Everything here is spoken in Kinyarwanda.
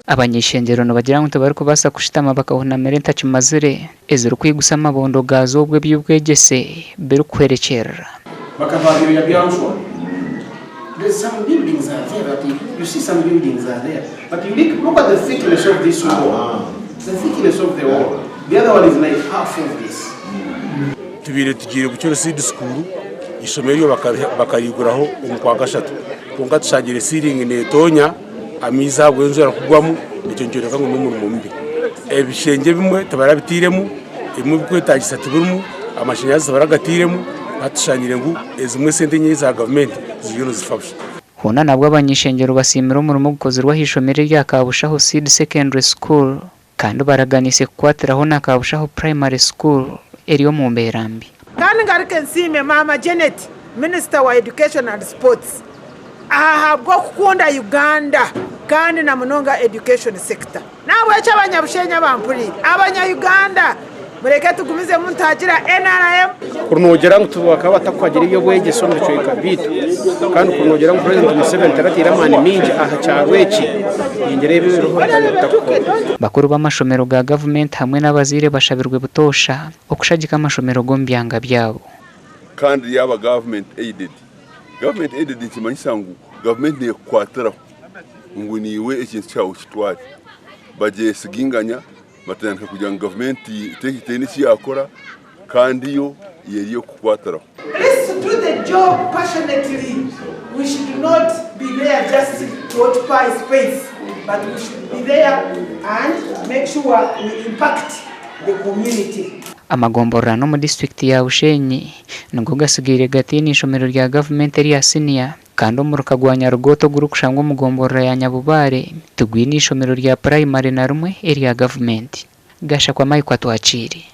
Abany'eishengyero no bagira ngo bari kubasa kushitama bakabona merenta chimazire ezero kwigusa amabondo gazo obwe by'ubwegese beru kwerekera bakavabira byanshwa. There's some buildings are there, but you see some buildings are there, but you look at the thickness of this wall. The thickness of the wall. The other one is like half of this. Tubire tugiye gucyora seed school isomero bakariguraho umukwa gashatu kunga tushagire ceiling netonya amiza bwenzo yakugwamo icyo ngero kango mu mbi ebishenge bimwe tabarabitiremu imwe kwetagisa tuburmu amashanyarazi baragatiremu atushanyire ngo ezimwe sente nye za government ziyo zifasha. Hona nabwo abany'eishengyero basimira umurimo gukozerwa hishomere rya Kabushaho Seed Secondary School kandi baraganise kwatiraho na Kabushaho Primary School eriyo mu Mberambi. Kandi ngarike nsime Mama Janet, Minister wa Education and Sports, ahabwo kukunda Uganda kandi na munonga education sector. Nawe cy'Abanyabushenyi bampuri Abanya-Uganda mureke tugumize muntagira NRM Kunogera ngo tubaka batakwagira iyo bwegeso n'icyo ikabitu kandi kunogera ngo President Museveni taratira mani minje aha cyarweki ingere biruho bakuru b'amashomero ga government hamwe n'abazire bashabirwe butosha okushagika amashomero gombyanga byabo kandi yaba government aided kimanyisa ngo government ne kwatara ngo niwe ikintu cyawo kitwari baje siginganya batandika kugira ngo government iteke n'iki yakora kandi yo yeriyo kukwatara. Let's do the job passionately. We should not be there just to occupy space, but we should be there and make sure we impact the community. Amagombora no mu district ya Bushenyi ngo gasigire gati n'ishomero rya government eri ya senior kandi umuruka gwanya rugoto gurukushangwa mugombora ya Nyabubare tugwini ishomero rya primary na rumwe eri ya government gasha kwa Mike Atwachiri.